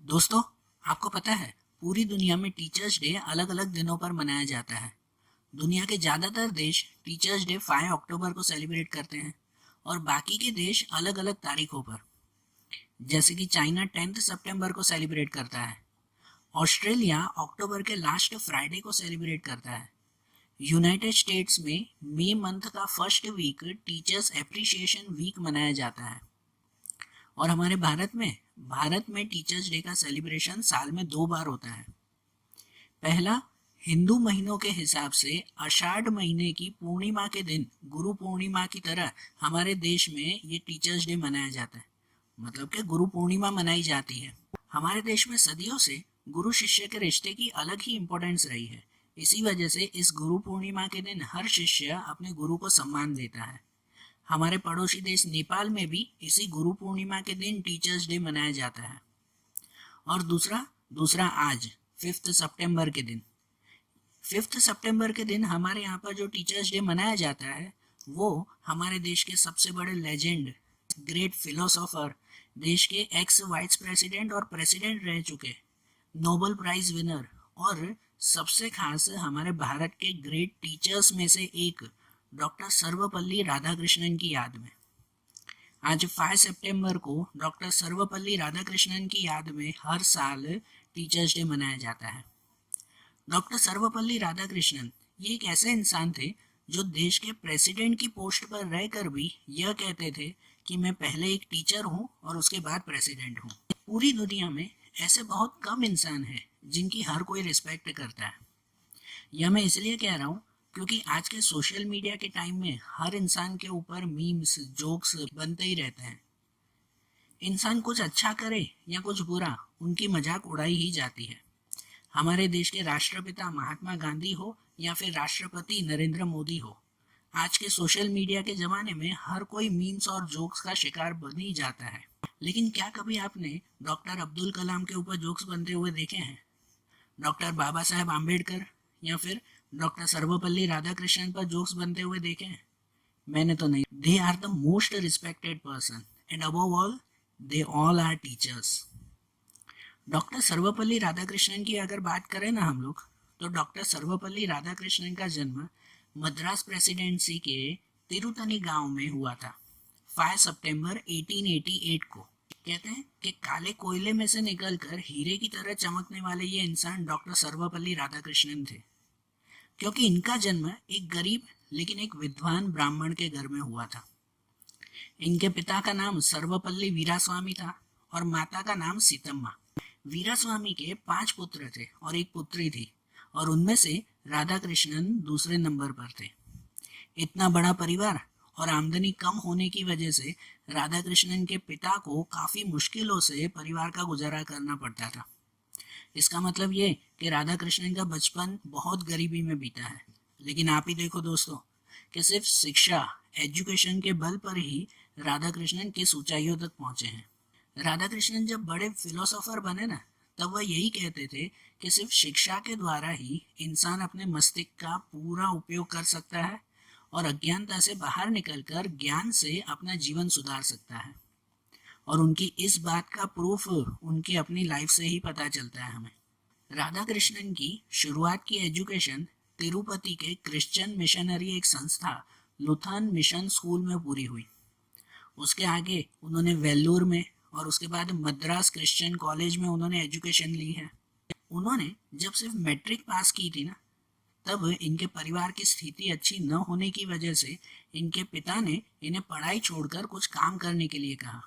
दोस्तों, आपको पता है पूरी दुनिया में टीचर्स डे अलग अलग दिनों पर मनाया जाता है। दुनिया के ज़्यादातर देश टीचर्स डे 5 अक्टूबर को सेलिब्रेट करते हैं और बाकी के देश अलग अलग तारीखों पर। जैसे कि चाइना 10 सितंबर को सेलिब्रेट करता है, ऑस्ट्रेलिया अक्टूबर के लास्ट फ्राइडे को सेलिब्रेट करता है, यूनाइटेड स्टेट्स में मई मंथ का first week teachers appreciation week मनाया जाता है और हमारे भारत में टीचर्स डे का सेलिब्रेशन साल में 2 बार होता है। पहला, हिंदू महीनों के हिसाब से आषाढ़ महीने की पूर्णिमा के दिन गुरु पूर्णिमा की तरह हमारे देश में ये टीचर्स डे मनाया जाता है, मतलब कि गुरु पूर्णिमा मनाई जाती है। हमारे देश में सदियों से गुरु शिष्य के रिश्ते की अलग ही इम्पोर्टेंस रही है। इसी वजह से इस गुरु पूर्णिमा के दिन हर शिष्य अपने गुरु को सम्मान देता है। हमारे पड़ोसी देश नेपाल में भी इसी गुरु पूर्णिमा के दिन टीचर्स डे मनाया जाता है। और दूसरा आज 5 सितंबर के दिन 5 सितंबर के दिन हमारे यहाँ पर जो टीचर्स डे मनाया जाता है वो हमारे देश के सबसे बड़े लेजेंड, ग्रेट फिलोसोफर, देश के एक्स वाइस प्रेसिडेंट और प्रेसिडेंट रह चुके, नोबेल प्राइज विनर और सबसे खास हमारे भारत के ग्रेट टीचर्स में से एक डॉक्टर सर्वपल्ली राधाकृष्णन की याद में आज 5 सितंबर को डॉक्टर सर्वपल्ली राधाकृष्णन की याद में हर साल टीचर्स डे मनाया जाता है। डॉक्टर सर्वपल्ली राधाकृष्णन ये एक ऐसे इंसान थे जो देश के प्रेसिडेंट की पोस्ट पर रहकर भी यह कहते थे कि मैं पहले एक टीचर हूँ और उसके बाद प्रेसिडेंट हूँ। पूरी दुनिया में ऐसे बहुत कम इंसान हैं जिनकी हर कोई रिस्पेक्ट करता है। यह मैं इसलिए कह रहा हूँ क्योंकि आज के सोशल मीडिया के टाइम में हर इंसान के ऊपर मीम्स, जोक्स बनते ही रहते हैं। इंसान कुछ अच्छा करे या कुछ बुरा, उनकी मजाक उड़ाई ही जाती है। हमारे देश के राष्ट्रपिता महात्मा गांधी हो या फिर राष्ट्रपति नरेंद्र मोदी हो, आज के सोशल मीडिया के ज़माने में हर कोई मीम्स और जोक्स का शिकार बन ही जाता है। लेकिन क्या कभी आपने डॉक्टर अब्दुल कलाम के ऊपर जोक्स बनते हुए देखे हैं? डॉक्टर बाबा साहेब आम्बेडकर या फिर डॉक्टर सर्वपल्ली राधाकृष्णन पर जोक्स बनते हुए देखे हैं? मैंने तो नहीं। They are the most respected person and above all they all are teachers. Doctor Sarvepalli Radhakrishnan की अगर बात करें ना हम लोग, तो डॉक्टर सर्वपल्ली राधाकृष्णन का जन्म मद्रास प्रेसिडेंसी के तिरुतनी गांव में हुआ था 5 सितंबर 1888 को। कहते हैं कि काले कोयले में से निकलकर हीरे की तरह चमकने वाले ये इंसान डॉक्टर सर्वपल्ली राधाकृष्णन थे, क्योंकि इनका जन्म एक गरीब लेकिन एक विद्वान ब्राह्मण के घर में हुआ था। इनके पिता का नाम सर्वपल्ली वीरास्वामी था और माता का नाम सीतम्मा। वीरास्वामी के 5 पुत्र थे और एक पुत्री थी और उनमें से राधाकृष्णन दूसरे नंबर पर थे। इतना बड़ा परिवार और आमदनी कम होने की वजह से राधाकृष्णन के पिता को काफ़ी मुश्किलों से परिवार का गुजारा करना पड़ता था। इसका मतलब ये कि राधाकृष्णन का बचपन बहुत गरीबी में बीता है। लेकिन आप ही देखो दोस्तों कि सिर्फ शिक्षा, एजुकेशन के बल पर ही राधाकृष्णन किस ऊंचाइयों तक पहुंचे हैं। राधाकृष्णन जब बड़े फिलोसोफर बने ना, तब वह यही कहते थे कि सिर्फ शिक्षा के द्वारा ही इंसान अपने मस्तिष्क का पूरा उपयोग कर सकता है और अज्ञानता से बाहर निकलकर ज्ञान से अपना जीवन सुधार सकता है। और उनकी इस बात का प्रूफ उनकी अपनी लाइफ से ही पता चलता है हमें। राधाकृष्णन की शुरुआत की एजुकेशन तिरुपति के क्रिश्चियन मिशनरी एक संस्था लुथरन मिशन स्कूल में पूरी हुई। उसके आगे उन्होंने वेल्लोर में और उसके बाद मद्रास क्रिश्चियन कॉलेज में उन्होंने एजुकेशन ली है। उन्होंने जब सिर्फ मैट्रिक पास की थी ना, तब इनके परिवार की स्थिति अच्छी न होने की वजह से इनके पिता ने इन्हें पढ़ाई छोड़कर कुछ काम करने के लिए कहा।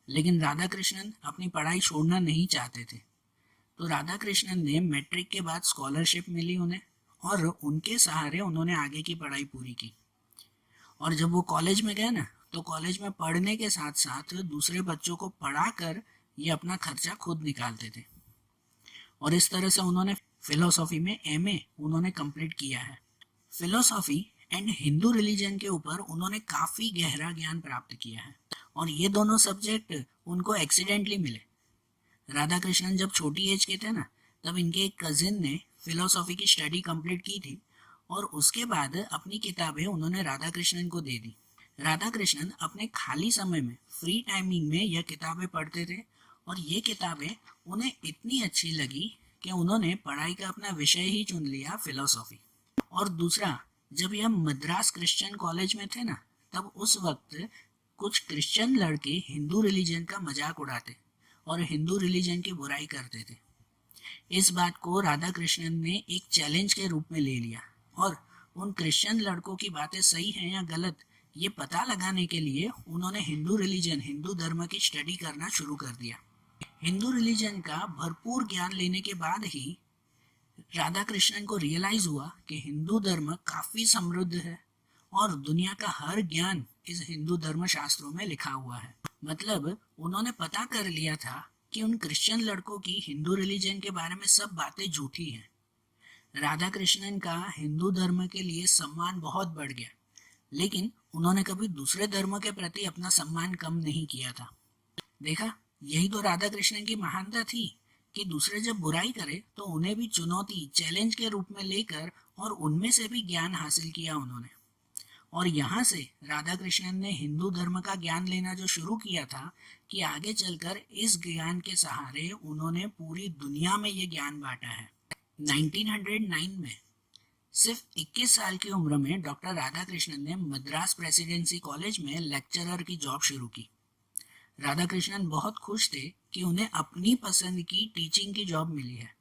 लेकिन राधाकृष्णन अपनी पढ़ाई छोड़ना नहीं चाहते थे, तो राधाकृष्णन ने मैट्रिक के बाद स्कॉलरशिप मिली उन्हें और उनके सहारे उन्होंने आगे की पढ़ाई पूरी की। और जब वो कॉलेज में गए ना, तो कॉलेज में पढ़ने के साथ साथ दूसरे बच्चों को पढ़ाकर ये अपना खर्चा खुद निकालते थे। और इस तरह से उन्होंने फिलोसॉफी में एमए उन्होंने कंप्लीट किया है। फिलोसॉफी एंड हिंदू रिलीजन के ऊपर उन्होंने काफ़ी गहरा ज्ञान प्राप्त किया है और ये दोनों सब्जेक्ट उनको एक्सीडेंटली मिले। राधाकृष्णन जब छोटी एज के थे ना, तब इनके एक कजिन ने फिलोसॉफी की स्टडी कंप्लीट की थी और उसके बाद अपनी किताबें उन्होंने राधाकृष्णन को दे दी। राधाकृष्णन अपने खाली समय में, फ्री टाइमिंग में यह किताबें पढ़ते थे और ये किताबें उन्हें इतनी अच्छी लगी कि उन्होंने पढ़ाई का अपना विषय ही चुन लिया, फिलोसॉफी। और दूसरा, जब ये हम मद्रास क्रिश्चियन कॉलेज में थे ना, तब उस वक्त कुछ क्रिश्चियन लड़के हिंदू रिलीजन का मजाक उड़ाते और हिंदू रिलीजन की बुराई करते थे। इस बात को राधा कृष्णन ने एक चैलेंज के रूप में ले लिया और उन क्रिश्चियन लड़कों की बातें सही हैं या गलत, ये पता लगाने के लिए उन्होंने हिंदू रिलीजन, हिंदू धर्म की स्टडी करना शुरू कर दिया। हिंदू रिलीजन का भरपूर ज्ञान लेने के बाद ही राधा कृष्णन को रियलाइज हुआ कि हिंदू धर्म काफी समृद्ध है और दुनिया का हर ज्ञान इस हिंदू धर्म शास्त्रों में लिखा हुआ है। मतलब उन्होंने पता कर लिया था कि उन क्रिश्चियन लड़कों की हिंदू रिलीजन के बारे में सब बातें झूठी हैं। राधा कृष्णन का हिंदू धर्म के लिए सम्मान बहुत बढ़ गया, लेकिन उन्होंने कभी दूसरे धर्म के प्रति अपना सम्मान कम नहीं किया था। देखा, यही तो राधा कृष्णन की महानता थी कि दूसरे जब बुराई करे तो उन्हें भी चुनौती, चैलेंज के रूप में लेकर और उनमें से भी ज्ञान हासिल किया उन्होंने। और यहाँ से राधा कृष्णन ने हिंदू धर्म का ज्ञान लेना जो शुरू किया था कि आगे चलकर इस ज्ञान के सहारे उन्होंने पूरी दुनिया में ये ज्ञान बांटा है। 1909 में सिर्फ 21 साल की उम्र में डॉक्टर राधा कृष्णन ने मद्रास प्रेसिडेंसी कॉलेज में लेक्चरर की जॉब शुरू की। राधा कृष्णन बहुत खुश थे कि उन्हें अपनी पसंद की टीचिंग की जॉब मिली है।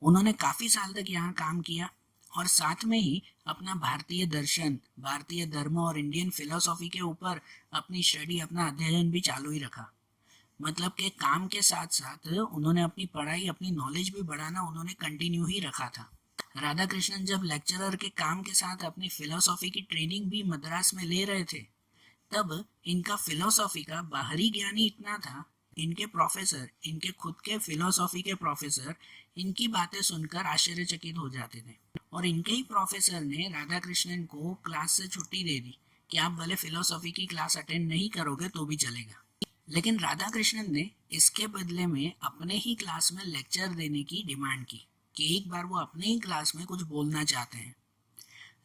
उन्होंने काफी साल तक यहाँ काम किया और साथ में ही अपना भारतीय दर्शन, भारतीय धर्म और इंडियन फिलोसॉफी के ऊपर अपनी स्टडी, अपना अध्ययन भी चालू ही रखा। मतलब कि काम के साथ साथ उन्होंने अपनी पढ़ाई, अपनी नॉलेज भी बढ़ाना उन्होंने कंटिन्यू ही रखा था। राधा कृष्णन जब लेक्चरर के काम के साथ अपनी फिलोसॉफी की ट्रेनिंग भी मद्रास में ले रहे थे, तब इनका फिलोसॉफी का बाहरी ज्ञान ही इतना था, इनके प्रोफेसर, इनके खुद के फिलोसॉफी के प्रोफेसर इनकी बातें सुनकर आश्चर्यचकित हो जाते थे। और इनके ही प्रोफेसर ने राधा कृष्णन को क्लास से छुट्टी दे दी कि आप भले फिलोसॉफी की क्लास अटेंड नहीं करोगे तो भी चलेगा। लेकिन राधा कृष्णन ने इसके बदले में अपने ही क्लास में लेक्चर देने की डिमांड की कि एक बार वो अपने ही क्लास में कुछ बोलना चाहते हैं।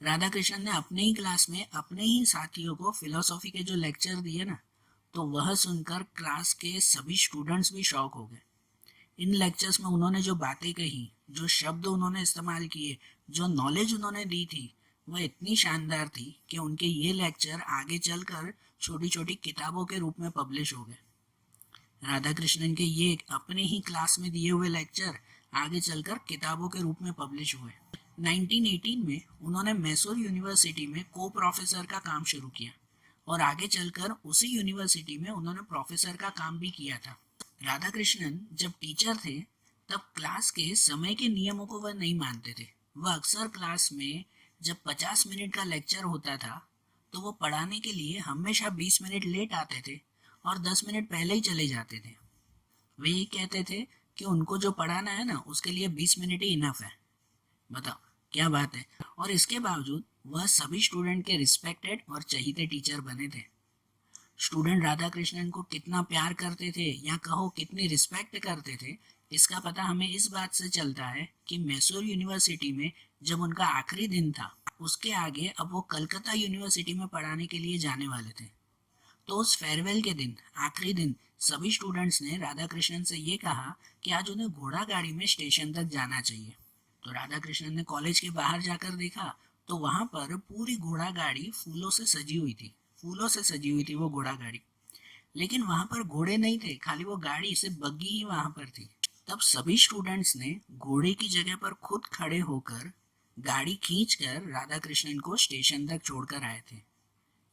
राधा कृष्णन ने अपने ही क्लास में अपने ही साथियों को फिलोसॉफी के जो लेक्चर दिए ना, तो वह सुनकर क्लास के सभी स्टूडेंट्स भी शॉक हो गए। इन लेक्चर्स में उन्होंने जो बातें कही, जो शब्द उन्होंने इस्तेमाल किए, जो नॉलेज उन्होंने दी थी, वह इतनी शानदार थी कि उनके ये लेक्चर आगे चलकर छोटी छोटी किताबों के रूप में पब्लिश हो गए। राधा कृष्णन के ये अपने ही क्लास में दिए हुए लेक्चर आगे चलकर किताबों के रूप में पब्लिश हुए। 1918 में उन्होंने मैसूर यूनिवर्सिटी में को प्रोफेसर का काम शुरू किया और आगे चलकर उसी यूनिवर्सिटी में उन्होंने प्रोफेसर का काम भी किया था। राधा कृष्णन जब टीचर थे तब क्लास के समय के नियमों को वह नहीं मानते थे। वह अक्सर क्लास में जब 50 मिनट का लेक्चर होता था तो वो पढ़ाने के लिए हमेशा 20 मिनट लेट आते थे और 10 मिनट पहले ही चले जाते थे। वे ये कहते थे कि उनको जो पढ़ाना है ना, उसके लिए 20 मिनट ही इनफ है। बताओ क्या बात है। और इसके बावजूद वह सभी स्टूडेंट के रिस्पेक्टेड और चहीते टीचर बने थे। स्टूडेंट राधा कृष्णन को कितना प्यार करते थे या कहो कितनी रिस्पेक्ट करते थे, इसका पता हमें इस बात से चलता है कि मैसूर यूनिवर्सिटी में जब उनका आखिरी दिन था, उसके आगे अब वो कलकत्ता यूनिवर्सिटी में पढ़ाने के लिए जाने वाले थे। तो उस फेयरवेल के दिन, आखिरी दिन, सभी स्टूडेंट्स ने राधा कृष्णन से ये कहा कि आज उन्हें घोड़ा गाड़ी में स्टेशन तक जाना चाहिए। तो राधा कृष्णन ने कॉलेज के बाहर जाकर देखा तो वहां पर पूरी घोड़ा गाड़ी फूलों से सजी हुई थी। फूलों से सजी हुई थी वो घोड़ा गाड़ी, लेकिन वहां पर घोड़े नहीं थे, खाली वो गाड़ी से बग्गी ही वहां पर थी। तब सभी स्टूडेंट्स ने घोड़े की जगह पर खुद खड़े होकर गाड़ी खींचकर राधा कृष्णन को स्टेशन तक छोड़कर आए थे।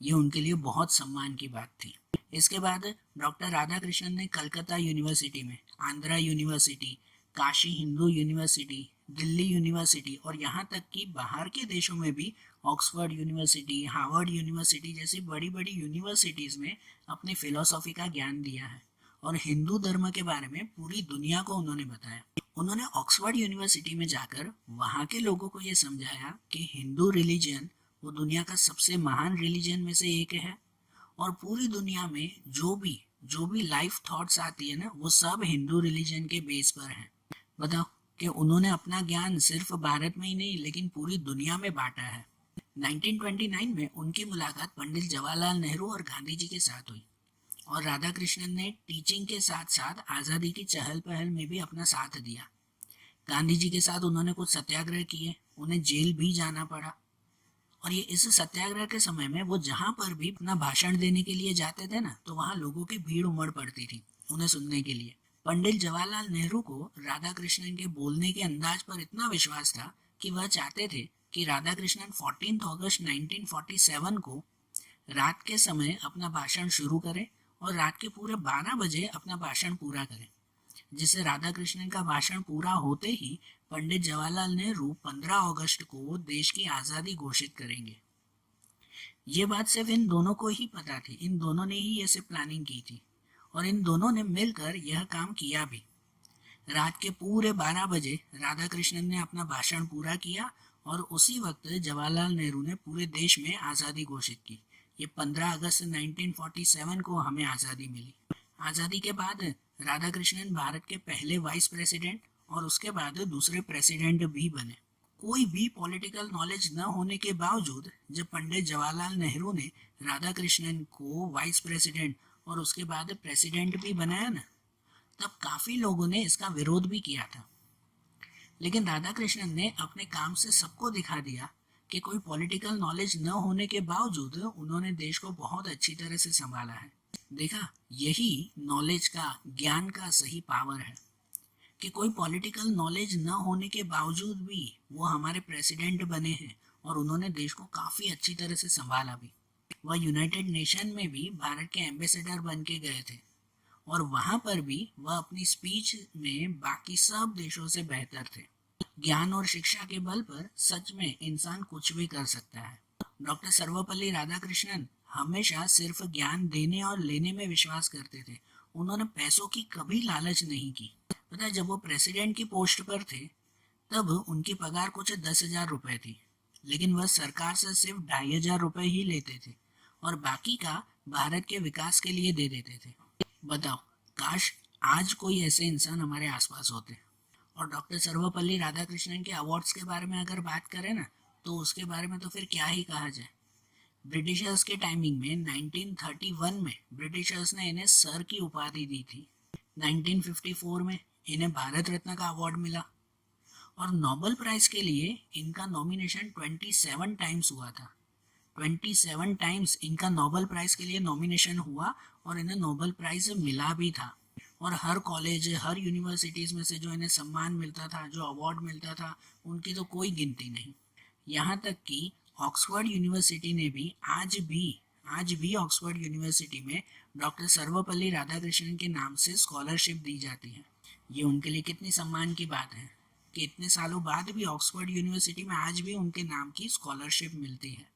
ये उनके लिए बहुत सम्मान की बात थी। इसके बाद डॉक्टर राधा कृष्णन ने कलकत्ता यूनिवर्सिटी में, Andhra university, Kashi Hindu university, Delhi university और यहाँ तक कि बाहर के देशों में भी ऑक्सफोर्ड यूनिवर्सिटी, हार्वर्ड यूनिवर्सिटी जैसी बड़ी बड़ी यूनिवर्सिटीज़ में अपने फिलोसॉफी का ज्ञान दिया है और हिंदू धर्म के बारे में पूरी दुनिया को उन्होंने बताया। उन्होंने ऑक्सफोर्ड यूनिवर्सिटी में जाकर वहाँ के लोगों को ये समझाया कि हिंदू रिलीजन वो दुनिया का सबसे महान रिलीजन में से एक है और पूरी दुनिया में जो भी लाइफ थॉट्स आती है ना, वो सब हिंदू रिलीजन के बेस पर है। बताओ कि उन्होंने अपना ज्ञान सिर्फ भारत में ही नहीं लेकिन पूरी दुनिया में बांटा है। 1929 में उनकी मुलाकात पंडित जवाहरलाल नेहरू और गांधी जी के साथ हुई और राधा कृष्णन ने टीचिंग के साथ साथ आज़ादी की चहल पहल में भी अपना साथ दिया। गांधी जी के साथ उन्होंने कुछ सत्याग्रह किए, उन्हें जेल भी जाना पड़ा। और ये इस सत्याग्रह के समय में वो जहाँ पर भी अपना भाषण देने के लिए जाते थे ना, तो वहाँ लोगों की भीड़ उमड़ पड़ती थी उन्हें सुनने के लिए। पंडित जवाहरलाल नेहरू को राधा कृष्णन के बोलने के अंदाज पर इतना विश्वास था कि वह चाहते थे कि राधा कृष्णन 14 अगस्त 1947 को रात के समय अपना भाषण शुरू करें और रात के पूरे 12 बजे अपना भाषण पूरा करें, जिससे राधा कृष्णन का भाषण पूरा होते ही पंडित जवाहरलाल नेहरू 15 अगस्त को देश की आज़ादी घोषित करेंगे। ये बात सिर्फ इन दोनों को ही पता थी, इन दोनों ने ही ऐसे प्लानिंग की थी और इन दोनों ने मिलकर यह काम किया भी। रात के पूरे 12 बजे राधा कृष्णन ने अपना भाषण पूरा किया और उसी वक्त जवाहरलाल नेहरू ने पूरे देश में आज़ादी घोषित की। ये 15 अगस्त 1947 को हमें आज़ादी मिली। आज़ादी के बाद राधा कृष्णन भारत के पहले वाइस प्रेसिडेंट और उसके बाद दूसरे प्रेसिडेंट भी बने। कोई भी पॉलिटिकल नॉलेज न होने के बावजूद जब पंडित जवाहरलाल नेहरू ने राधा कृष्णन को वाइस प्रेसिडेंट और उसके बाद प्रेसिडेंट भी बनाया ना, तब काफी लोगों ने इसका विरोध भी किया था। लेकिन राधा कृष्णन ने अपने काम से सबको दिखा दिया कि कोई पॉलिटिकल नॉलेज न होने के बावजूद उन्होंने देश को बहुत अच्छी तरह से संभाला है। देखा, यही नॉलेज का, ज्ञान का सही पावर है कि कोई पॉलिटिकल नॉलेज न होने के बावजूद भी वो हमारे प्रेसिडेंट बने हैं और उन्होंने देश को काफ़ी अच्छी तरह से संभाला भी। वह यूनाइटेड नेशन में भी भारत के एम्बेसडर बन के गए थे और वहाँ पर भी वह अपनी स्पीच में बाकी सब देशों से बेहतर थे। ज्ञान और शिक्षा के बल पर सच में इंसान कुछ भी कर सकता है। डॉक्टर सर्वपल्ली राधाकृष्णन हमेशा सिर्फ ज्ञान देने और लेने में विश्वास करते थे। उन्होंने पैसों की कभी लालच नहीं की। पता है, जब वो प्रेसिडेंट की पोस्ट पर थे तब उनकी पगार कुछ 10,000 रुपए थी, लेकिन वह सरकार से सिर्फ 2,500 रुपए ही लेते थे और बाकी का भारत के विकास के लिए दे देते थे। बताओ, काश आज कोई ऐसे इंसान हमारे आसपास होते। और डॉक्टर सर्वपल्ली राधाकृष्णन के अवार्ड्स के बारे में अगर बात करें ना, तो उसके बारे में तो फिर क्या ही कहा जाए। ब्रिटिशर्स के टाइमिंग में 1931 में ब्रिटिशर्स ने इन्हें सर की उपाधि दी थी। 1954 में इन्हें भारत रत्न का अवार्ड मिला और नोबेल प्राइज के लिए इनका नॉमिनेशन 27 टाइम्स हुआ था। 27 टाइम्स इनका नोबेल प्राइज के लिए नॉमिनेशन हुआ और इन्हें नोबेल प्राइज मिला भी था। और हर कॉलेज, हर यूनिवर्सिटीज़ में से जो इन्हें सम्मान मिलता था, जो अवार्ड मिलता था, उनकी तो कोई गिनती नहीं। यहाँ तक कि ऑक्सफोर्ड यूनिवर्सिटी ने भी आज भी ऑक्सफोर्ड यूनिवर्सिटी में डॉक्टर सर्वपल्ली राधाकृष्णन के नाम से स्कॉलरशिप दी जाती है। ये उनके लिए कितनी सम्मान की बात है कि इतने सालों बाद भी ऑक्सफोर्ड यूनिवर्सिटी में आज भी उनके नाम की स्कॉलरशिप मिलती है।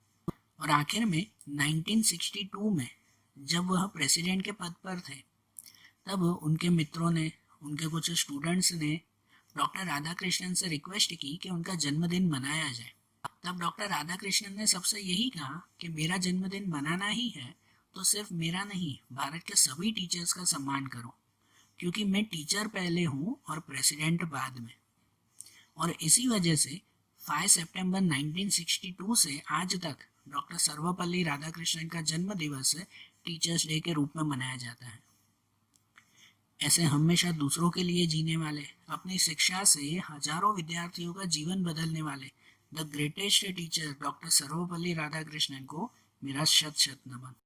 और आखिर में 1962 में जब वह प्रेसिडेंट के पद पर थे, तब उनके मित्रों ने, उनके कुछ स्टूडेंट्स ने डॉक्टर राधाकृष्णन से रिक्वेस्ट की कि उनका जन्मदिन मनाया जाए। तब डॉक्टर राधाकृष्णन ने सबसे यही कहा कि मेरा जन्मदिन मनाना ही है तो सिर्फ मेरा नहीं, भारत के सभी टीचर्स का सम्मान करो, क्योंकि मैं टीचर पहले हूँ और प्रेसिडेंट बाद में। और इसी वजह से 5 सितंबर 1962 से आज तक डॉक्टर सर्वपल्ली राधाकृष्णन का जन्म दिवस टीचर्स डे के रूप में मनाया जाता है। ऐसे हमेशा दूसरों के लिए जीने वाले, अपनी शिक्षा से हजारों विद्यार्थियों का जीवन बदलने वाले the greatest teacher doctor Sarvepalli Radhakrishnan को मेरा शत शत नमन।